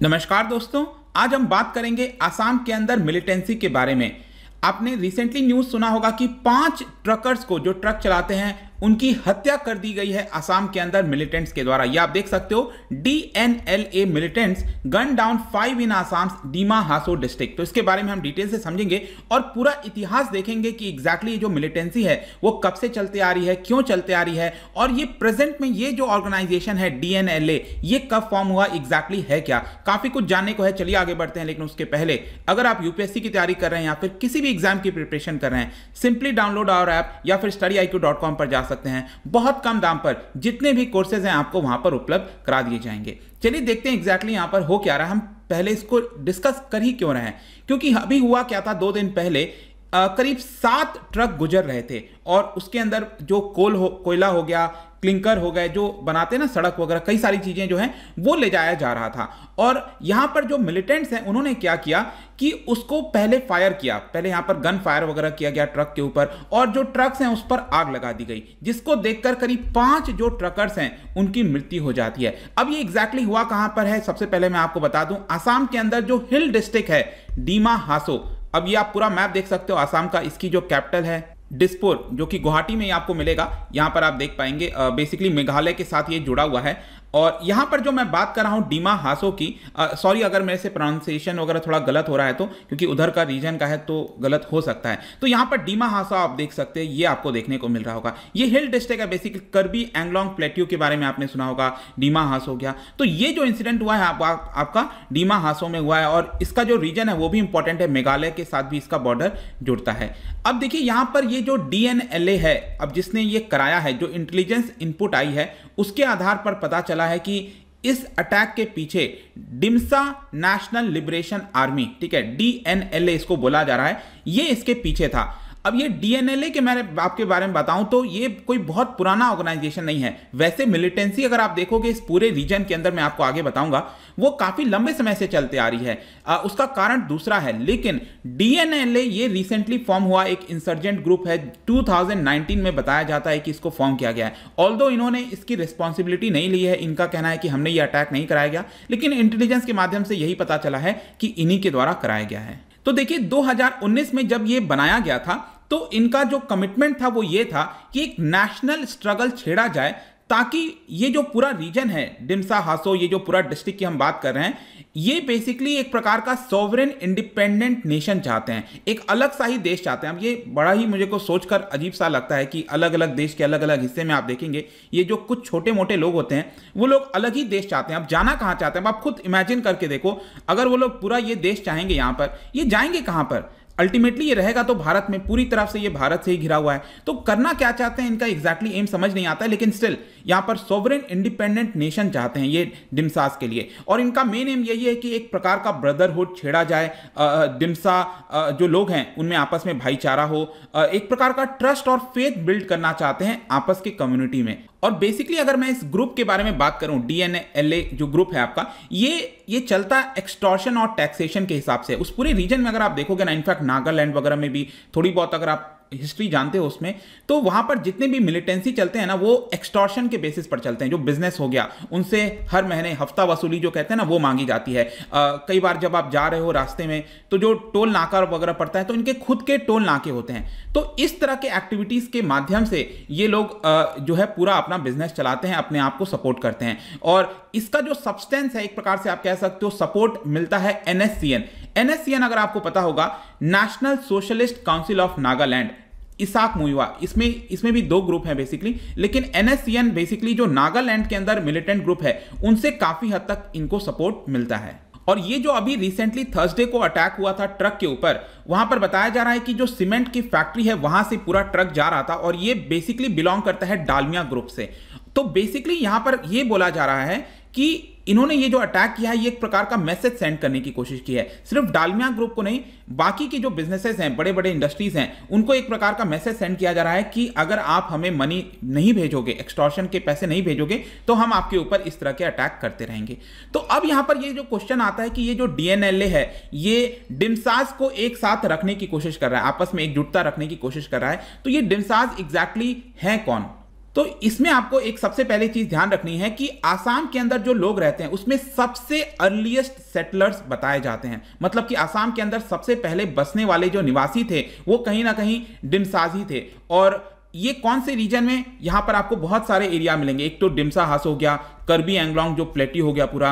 नमस्कार दोस्तों, आज हम बात करेंगे आसाम के अंदर मिलिटेंसी के बारे में। आपने रिसेंटली न्यूज़ सुना होगा कि 5 ट्रकर्स को जो ट्रक चलाते हैं उनकी हत्या कर दी गई है आसाम के अंदर मिलिटेंट्स के द्वारा। ये आप देख सकते हो, DNLA मिलिटेंट्स गन डाउन 5 इन आसाम डीमा हासो डिस्ट्रिक्ट। तो इसके बारे में हम डिटेल से समझेंगे और पूरा इतिहास देखेंगे कि एग्जैक्टली जो मिलिटेंसी है वो कब से चलते आ रही है, क्यों चलते आ रही है, और ये प्रेजेंट में ये जो ऑर्गेनाइजेशन है DNLA ये कब फॉर्म हुआ, एग्जैक्टली है क्या। काफी कुछ जानने को है, चलिए आगे बढ़ते हैं। लेकिन उसके पहले अगर आप यूपीएससी की तैयारी कर रहे हैं या फिर किसी भी एग्जाम की प्रिपरेशन कर रहे हैं, सिंपली डाउनलोड आवर ऐप या फिर studiiq.com पर जा सकते हैं। बहुत कम दाम पर जितने भी कोर्सेज हैं आपको वहां पर उपलब्ध करा दिए जाएंगे। चलिए देखते हैं एग्जैक्टली यहां पर हो क्या रहा है। हम पहले इसको डिस्कस कर ही क्यों रहे हैं, क्योंकि अभी हुआ क्या था, 2 दिन पहले करीब 7 ट्रक गुजर रहे थे और उसके अंदर जो कोयला हो गया, क्लिंकर हो गए, जो बनाते हैं ना सड़क वगैरह, कई सारी चीजें जो हैं वो ले जाया जा रहा था। और यहां पर जो मिलिटेंट्स हैं उन्होंने क्या किया कि उसको पहले फायर किया, पहले यहां पर गन फायर वगैरह किया गया ट्रक के ऊपर और जो ट्रक्स हैं उस पर आग लगा दी गई, जिसको देखकर करीब 5 जो ट्रकर्स हैं उनकी मृत्यु हो जाती है। अब ये एग्जैक्टली हुआ कहां पर है, सबसे पहले मैं आपको बता दूं, आसाम के अंदर जो हिल डिस्ट्रिक्ट है डीमा हासो। अब ये आप पूरा मैप देख सकते हो आसाम का, इसकी जो कैपिटल है दिसपुर, जो कि गुवाहाटी में आपको मिलेगा। यहां पर आप देख पाएंगे बेसिकली मेघालय के साथ ये जुड़ा हुआ है। और यहां पर जो मैं बात कर रहा हूं डीमा हासो की, सॉरी अगर मेरे से प्रोनाउंसिएशन वगैरह थोड़ा गलत हो रहा है तो, क्योंकि उधर का रीजन का है तो गलत हो सकता है। तो यहां पर डीमा हासो आप देख सकते हैं, ये आपको देखने को मिल रहा होगा। ये हिल डिस्ट्रिक्ट है, बेसिकली कर्बी एंगलोंग प्लेट्यू के बारे में आपने सुना होगा, डीमा हासो हो गया। तो ये जो इंसिडेंट हुआ है आपका डीमा हासो में हुआ है और इसका जो रीजन है वो भी इंपॉर्टेंट है, मेघालय के साथ भी इसका बॉर्डर जुड़ता है। अब देखिए यहां पर ये जो DNLA है, अब जिसने ये कराया है, जो इंटेलिजेंस इनपुट आई है उसके आधार पर पता चला है कि इस अटैक के पीछे डिम्सा नेशनल लिबरेशन आर्मी, ठीक है, DNLA इसको बोला जा रहा है, ये इसके पीछे था। अब ये DNLA के मैं आपके बारे में बताऊं तो ये कोई बहुत पुराना ऑर्गेनाइजेशन नहीं है। वैसे मिलिटेंसी अगर आप देखोगे इस पूरे रीजन के अंदर, मैं आपको आगे बताऊंगा, वो काफी लंबे समय से चलते आ रही है। उसका कारण दूसरा है। लेकिन DNLA ये रिसेंटली फॉर्म हुआ एक इंसर्जेंट ग्रुप है, 2019 में बताया जाता है कि इसको फॉर्म किया गया है। ऑल्दो इन्होंने इसकी रिस्पॉन्सिबिलिटी नहीं ली है, इनका कहना है कि हमने ये अटैक नहीं कराया गया, लेकिन इंटेलिजेंस के माध्यम से यही पता चला है कि इन्हीं के द्वारा कराया गया है। तो देखिए 2019 में जब ये बनाया गया था तो इनका जो कमिटमेंट था वो ये था कि एक नेशनल स्ट्रगल छेड़ा जाए, ताकि ये जो पूरा रीजन है डिम्सा हासो, ये जो पूरा डिस्ट्रिक्ट की हम बात कर रहे हैं, ये बेसिकली एक प्रकार का सॉवरेन इंडिपेंडेंट नेशन चाहते हैं, एक अलग सा ही देश चाहते हैं। अब ये बड़ा ही मुझे को सोचकर अजीब सा लगता है कि अलग अलग देश के अलग अलग हिस्से में आप देखेंगे ये जो कुछ छोटे मोटे लोग होते हैं वो लोग अलग ही देश चाहते हैं। अब जाना कहाँ चाहते हैं, आप खुद इमेजिन करके देखो, अगर वो लोग पूरा ये देश चाहेंगे यहाँ पर, ये जाएंगे कहाँ पर? अल्टीमेटली ये रहेगा तो भारत में, पूरी तरफ से ये भारत से ही घिरा हुआ है। तो करना क्या चाहते हैं, इनका एग्जैक्टली एम समझ नहीं आता है, लेकिन स्टिल यहां पर सोवरेन इंडिपेंडेंट नेशन चाहते हैं ये डिम्सास के लिए। और इनका मेन एम यही है कि एक प्रकार का ब्रदरहुड छेड़ा जाए, डिम्सा जो लोग हैं उनमें आपस में भाईचारा हो, एक प्रकार का ट्रस्ट और फेथ बिल्ड करना चाहते हैं आपस के कम्युनिटी में। और बेसिकली अगर मैं इस ग्रुप के बारे में बात करूं, DNLA जो ग्रुप है आपका, ये चलता है एक्सटॉर्शन और टैक्सेशन के हिसाब से। उस पूरे रीजन में अगर आप देखोगे ना, इनफैक्ट नागालैंड वगैरह में भी थोड़ी बहुत अगर आप हिस्ट्री जानते हो उसमें, तो वहां पर जितने भी मिलिटेंसी चलते हैं ना वो एक्सटॉर्शन के बेसिस पर चलते हैं। जो बिजनेस हो गया उनसे हर महीने हफ्ता वसूली जो कहते हैं ना वो मांगी जाती है। कई बार जब आप जा रहे हो रास्ते में तो जो टोल नाका वगैरह पड़ता है तो इनके खुद के टोल नाके होते हैं। तो इस तरह के एक्टिविटीज के माध्यम से ये लोग जो है पूरा अपना बिजनेस चलाते हैं, अपने आप को सपोर्ट करते हैं। और इसका जो सब्सटेंस है, एक प्रकार से आप कह सकते हो सपोर्ट मिलता है NSCN अगर आपको पता होगा, national socialist council of Nagaland, Isak Muivah, इसमें भी 2 ग्रुप हैं बेसिकली, लेकिन NSCN बेसिकली जो नागालैंड के अंदर मिलिटेंट ग्रुप है उनसे काफी हद तक इनको सपोर्ट मिलता है। और ये जो अभी रिसेंटली थर्सडे को अटैक हुआ था ट्रक के ऊपर, वहां पर बताया जा रहा है कि जो सीमेंट की फैक्ट्री है वहां से पूरा ट्रक जा रहा था और ये बेसिकली बिलोंग करता है डालमिया ग्रुप से। तो बेसिकली यहां पर ये बोला जा रहा है कि इन्होंने ये जो अटैक किया है ये एक प्रकार का मैसेज सेंड करने की कोशिश की है, सिर्फ डालमिया ग्रुप को नहीं, बाकी की जो बिजनेसेस हैं, बड़े बड़े इंडस्ट्रीज हैं, उनको एक प्रकार का मैसेज सेंड किया जा रहा है कि अगर आप हमें मनी नहीं भेजोगे, एक्सटॉर्शन के पैसे नहीं भेजोगे, तो हम आपके ऊपर इस तरह के अटैक करते रहेंगे। तो अब यहां पर ये जो क्वेश्चन आता है कि ये जो DNLA है ये डिम्सास को एक साथ रखने की कोशिश कर रहा है, आपस में एकजुटता रखने की कोशिश कर रहा है। तो ये डिम्सास एग्जैक्टली है कौन? तो इसमें आपको एक सबसे पहले चीज ध्यान रखनी है कि आसाम के अंदर जो लोग रहते हैं उसमें सबसे अर्लीस्ट सेटलर्स बताए जाते हैं। मतलब कि आसाम के अंदर सबसे पहले बसने वाले जो निवासी थे वो कहीं ना कहीं डिमसाज ही थे। और ये कौन से रीजन में, यहां पर आपको बहुत सारे एरिया मिलेंगे। एक तो डिमसा हास हो गया, कर्बी एंगलोंग जो प्लेटी हो गया पूरा,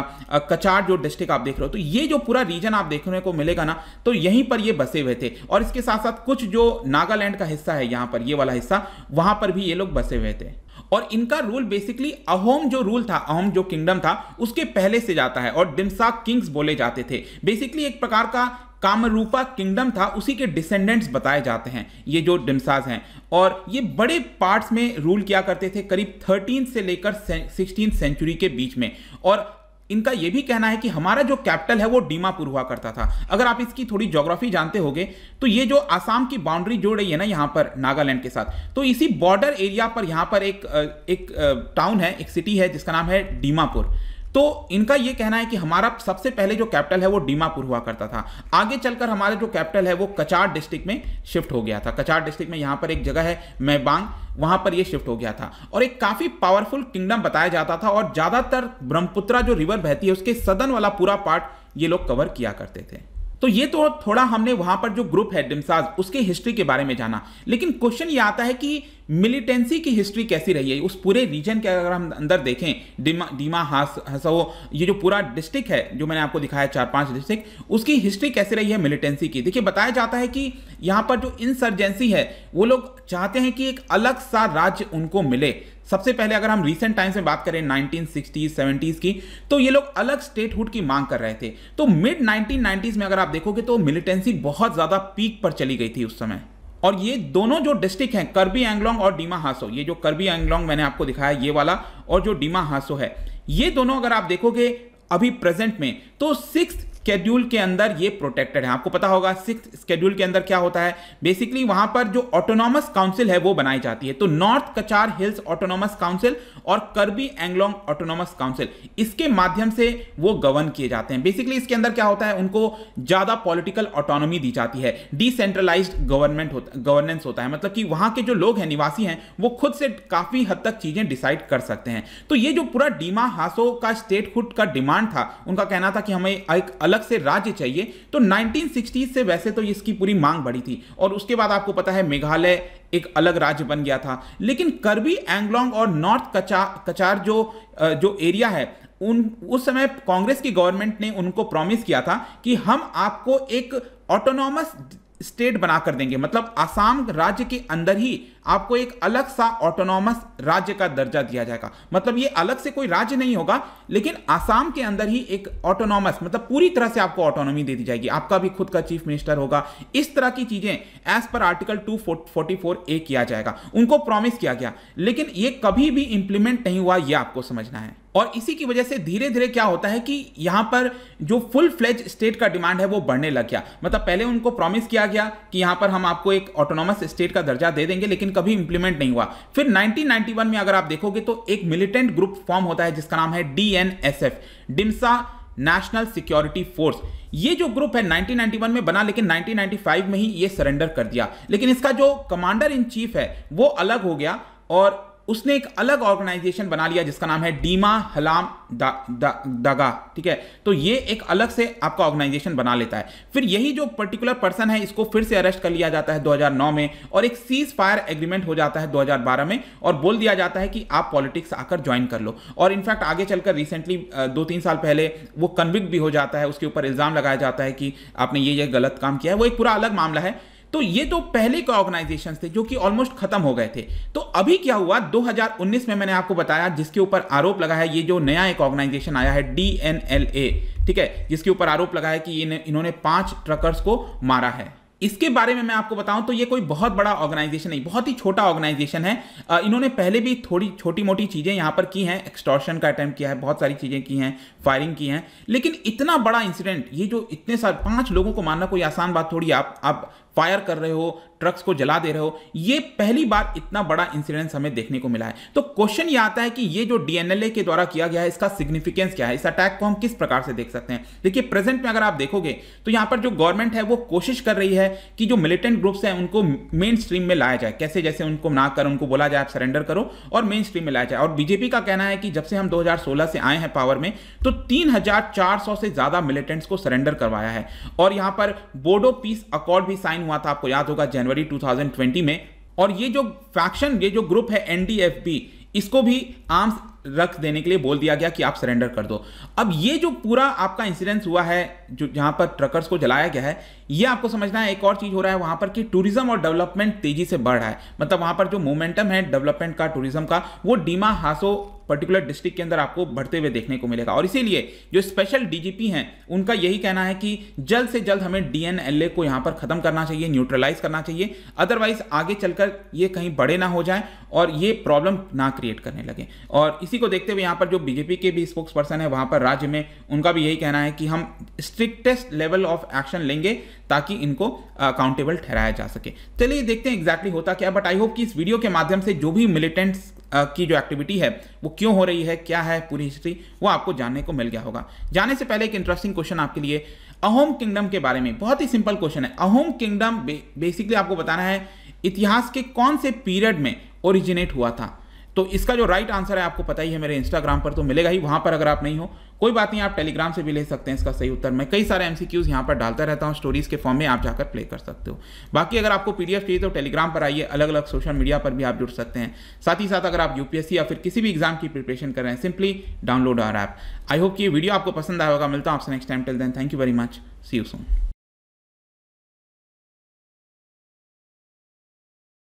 कचार जो डिस्ट्रिक्ट आप देख रहे हो, तो ये जो पूरा रीजन आप देखने को मिलेगा ना, तो यहीं पर ये बसे हुए थे। और इसके साथ साथ कुछ जो नागालैंड का हिस्सा है, यहां पर ये वाला हिस्सा, वहां पर भी ये लोग बसे हुए थे। और इनका रूल बेसिकली अहोम जो रूल था, अहोम जो किंगडम था उसके पहले से जाता है और डिमसा किंग्स बोले जाते थे। बेसिकली एक प्रकार का कामरूपा किंगडम था, उसी के डिसेंडेंट्स बताए जाते हैं ये जो डिमसाज हैं। और ये बड़े पार्ट्स में रूल किया करते थे, करीब 13 से लेकर 16th सेंचुरी के बीच में। और इनका यह भी कहना है कि हमारा जो कैपिटल है वो दीमापुर हुआ करता था। अगर आप इसकी थोड़ी ज्योग्राफी जानते होगे तो ये जो आसाम की बाउंड्री जोड़ रही है ना यहां पर नागालैंड के साथ, तो इसी बॉर्डर एरिया पर यहां पर एक टाउन है, एक सिटी है जिसका नाम है दीमापुर। तो इनका यह कहना है कि हमारा सबसे पहले जो कैपिटल है वो दीमापुर हुआ करता था। आगे चलकर हमारा जो कैपिटल है वो कचार डिस्ट्रिक्ट में शिफ्ट हो गया था। कचार डिस्ट्रिक्ट में यहां पर एक जगह है मैबांग, वहां पर ये शिफ्ट हो गया था। और एक काफी पावरफुल किंगडम बताया जाता था और ज्यादातर ब्रह्मपुत्रा जो रिवर बहती है उसके सदन वाला पूरा पार्ट ये लोग कवर किया करते थे। तो ये तो थोड़ा हमने वहां पर जो ग्रुप है डिमसाज उसके हिस्ट्री के बारे में जाना। लेकिन क्वेश्चन ये आता है कि मिलिटेंसी की हिस्ट्री कैसी रही है उस पूरे रीजन के। अगर हम अंदर देखें, डीमा हासो, ये जो पूरा डिस्ट्रिक्ट है जो मैंने आपको दिखाया 4-5 डिस्ट्रिक्ट, उसकी हिस्ट्री कैसी रही है मिलिटेंसी की। देखिए बताया जाता है कि यहां पर जो इंसर्जेंसी है वो लोग चाहते हैं कि एक अलग सा राज्य उनको मिले। सबसे पहले अगर हम रीसेंट टाइम्स में बात करें 1960s 70s की, तो ये लोग अलग स्टेटहुड की मांग कर रहे थे। तो मिड 1990s में अगर आप देखोगे तो मिलिटेंसी बहुत ज्यादा पीक पर चली गई थी उस समय। और ये दोनों जो डिस्ट्रिक्ट हैं, कर्बी एंगलोंग और डीमा हासो, ये जो कर्बी एंगलोंग मैंने आपको दिखाया ये वाला, और जो डीमा हासो है, ये दोनों अगर आप देखोगे अभी प्रेजेंट में तो 6th शेड्यूल के अंदर ये प्रोटेक्टेड है। आपको पता होगा 6th शेड्यूल के अंदर क्या होता है, बेसिकली वहां पर जो ऑटोनॉमस काउंसिल है वो बनाई जाती है। तो नॉर्थ कचार हिल्स ऑटोनॉमस काउंसिल और कर्बी एंगलोंग ऑटोनॉमस काउंसिल, इसके माध्यम से वो गवर्न किए जाते हैं। बेसिकली इसके अंदर क्या होता है, उनको ज्यादा पॉलिटिकल ऑटोनॉमी दी जाती है, डिसेंट्रलाइज्ड गवर्नेंस होता है। मतलब कि वहां के जो लोग हैं, निवासी हैं, वो खुद से काफी हद तक चीजें डिसाइड कर सकते हैं। तो ये जो पूरा डीमा हासो का स्टेटहुड का डिमांड था, उनका कहना था कि हमें एक अलग से राज्य चाहिए। तो 1960s से वैसे तो इसकी पूरी मांग बढ़ी थी। और उसके बाद आपको पता है मेघालय एक अलग राज्य बन गया था। लेकिन कर्बी एंगलोंग और नॉर्थ कचार जो एरिया है, उस समय कांग्रेस की गवर्नमेंट ने उनको प्रॉमिस किया था कि हम आपको एक ऑटोनॉमस स्टेट बनाकर देंगे। मतलब आसाम राज्य के अंदर ही आपको एक अलग सा ऑटोनॉमस राज्य का दर्जा दिया जाएगा। मतलब ये अलग से कोई राज्य नहीं होगा, लेकिन आसाम के अंदर ही एक ऑटोनॉमस, मतलब पूरी तरह से आपको ऑटोनॉमी दे दी जाएगी। आपका भी खुद का चीफ मिनिस्टर होगा। इस तरह की चीजें एज पर आर्टिकल 244A किया जाएगा। उनको प्रॉमिस किया गया, लेकिन ये कभी भी इंप्लीमेंट नहीं हुआ, यह आपको समझना है। और इसी की वजह से धीरे धीरे क्या होता है कि यहां पर जो फुल फ्लेज स्टेट का डिमांड है वो बढ़ने लग गया। मतलब पहले उनको प्रॉमिस किया गया कि यहां पर हम आपको एक ऑटोनॉमस स्टेट का दर्जा दे देंगे, लेकिन कभी इंप्लीमेंट नहीं हुआ। फिर 1991 में अगर आप देखोगे तो एक मिलिटेंट ग्रुप फॉर्म होता है जिसका नाम है DNSF, डिमसा नेशनल सिक्योरिटी फोर्स। ये जो ग्रुप है 1991 में बना, लेकिन 1995 में ही ये सरेंडर कर दिया। लेकिन इसका जो कमांडर इन चीफ है वो अलग हो गया और उसने एक अलग ऑर्गेनाइजेशन बना लिया जिसका नाम है डीमा हलाम दागा। ठीक है, तो ये एक अलग से आपका ऑर्गेनाइजेशन बना लेता है। फिर यही जो पर्टिकुलर पर्सन है इसको फिर से अरेस्ट कर लिया जाता है 2009 में, और एक सीज फायर एग्रीमेंट हो जाता है 2012 में, और बोल दिया जाता है कि आप पॉलिटिक्स आकर ज्वाइन कर लो। और इनफैक्ट आगे चलकर रिसेंटली 2-3 साल पहले वो कन्विक्ट भी हो जाता है, उसके ऊपर इल्जाम लगाया जाता है कि आपने ये गलत काम किया है। वो एक पूरा अलग मामला है। तो ये तो पहले के ऑर्गेनाइजेशंस थे जो कि ऑलमोस्ट खत्म हो गए थे। तो अभी क्या हुआ, 2019 में मैंने आपको बताया जिसके ऊपर आरोप लगा है, ये जो नया एक ऑर्गेनाइजेशन आया है DNLA, ठीक है, जिसके ऊपर आरोप लगा है कि इन्होंने 5 ट्रकर्स को मारा है। इसके बारे में मैं आपको बताऊं तो ये कोई बहुत बड़ा ऑर्गेनाइजेशन नहीं, बहुत ही छोटा ऑर्गेनाइजेशन है। इन्होंने पहले भी थोड़ी छोटी मोटी चीजें यहां पर की हैं, एक्सटॉर्शन का अटेम्प्ट किया है, बहुत सारी चीजें की हैं, फायरिंग की हैं, लेकिन इतना बड़ा इंसिडेंट, ये जो इतने सारे 5 लोगों को मारना कोई आसान बात थोड़ी। आप फायर कर रहे हो, ट्रक्स को जला दे रहे हो। ये पहली बार इतना बड़ा इंसिडेंस हमें देखने को मिला है। तो क्वेश्चन ये आता है कि ये जो डीएनएलए के द्वारा किया गया है, इसका सिग्निफिकेंस क्या है, इस अटैक को हम किस प्रकार से देख सकते हैं। देखिए प्रेजेंट में अगर आप देखोगे तो यहां पर जो गवर्नमेंट है वो कोशिश कर रही है कि जो मिलिटेंट ग्रुप्स हैं उनको मेन स्ट्रीम में लाया जाए। कैसे, जैसे उनको ना कर उनको बोला जाए आप सरेंडर करो और मेन स्ट्रीम में लाया जाए। और बीजेपी का कहना है कि जब से हम 2016 से आए हैं पावर में तो 3400 से ज्यादा मिलिटेंट्स को सरेंडर करवाया है। और यहां पर बोडो पीस अकॉर्ड भी साइन हुआ था, आपको याद होगा, जनवरी 2020 में। और ये जो फैक्शन, ये जो ग्रुप है एनडीएफबी, इसको भी आर्म्स रख देने के लिए बोल दिया गया कि आप सरेंडर कर दो। अब ये जो पूरा आपका इंसिडेंस हुआ है, जो जहां पर ट्रकर्स को जलाया गया है, ये आपको समझना है। एक और चीज हो रहा है वहां पर कि टूरिज्म और डेवलपमेंट तेजी से बढ़ रहा है। मतलब वहां पर जो मोमेंटम है डेवलपमेंट का, टूरिज्म का, वो डीमा हासो पर्टिकुलर डिस्ट्रिक्ट के अंदर आपको बढ़ते हुए देखने को मिलेगा। और इसीलिए जो स्पेशल डीजीपी हैं उनका यही कहना है कि जल्द से जल्द हमें डीएनएलए को यहां पर खत्म करना चाहिए, न्यूट्रलाइज करना चाहिए। अदरवाइज आगे चलकर ये कहीं बड़े ना हो जाए और ये प्रॉब्लम ना क्रिएट करने लगे। और इसी को देखते हुए यहां पर जो बीजेपी के भी स्पोक्स पर्सन है वहां पर राज्य में, उनका भी यही कहना है कि हम स्ट्रिक्टेस्ट लेवल ऑफ एक्शन लेंगे ताकि इनको अकाउंटेबल ठहराया जा सके। चलिए देखते हैं एग्जैक्टली होता क्या। बट आई होप कि इस वीडियो के माध्यम से जो भी मिलिटेंट्स की जो एक्टिविटी है वो क्यों हो रही है, क्या है पूरी हिस्ट्री, वो आपको जानने को मिल गया होगा। जाने से पहले एक इंटरेस्टिंग क्वेश्चन आपके लिए, अहोम किंगडम के बारे में। बहुत ही सिंपल क्वेश्चन है। अहोम किंगडम बेसिकली आपको बताना है इतिहास के कौन से पीरियड में ओरिजिनेट हुआ था। तो इसका जो राइट आंसर है आपको पता ही है, मेरे इंस्टाग्राम पर तो मिलेगा ही, वहां पर अगर आप नहीं हो कोई बात नहीं, आप टेलीग्राम से भी ले सकते हैं इसका सही उत्तर। मैं कई सारे एमसीक्यूज यहां पर डालता रहता हूं स्टोरीज के फॉर्म में, आप जाकर प्ले कर सकते हो। बाकी अगर आपको पीडीएफ चाहिए तो टेलीग्राम पर आइए, अलग अलग सोशल मीडिया पर भी आप जुड़ सकते हैं। साथ ही साथ अगर आप यूपीएससी या फिर किसी भी एग्जाम की प्रिपरेशन कर रहे हैं, simply download our app. I hope कि ये वीडियो आपको पसंद आया होगा। मिलता हूं आपसे next time. Till then, thank you very much, see you soon.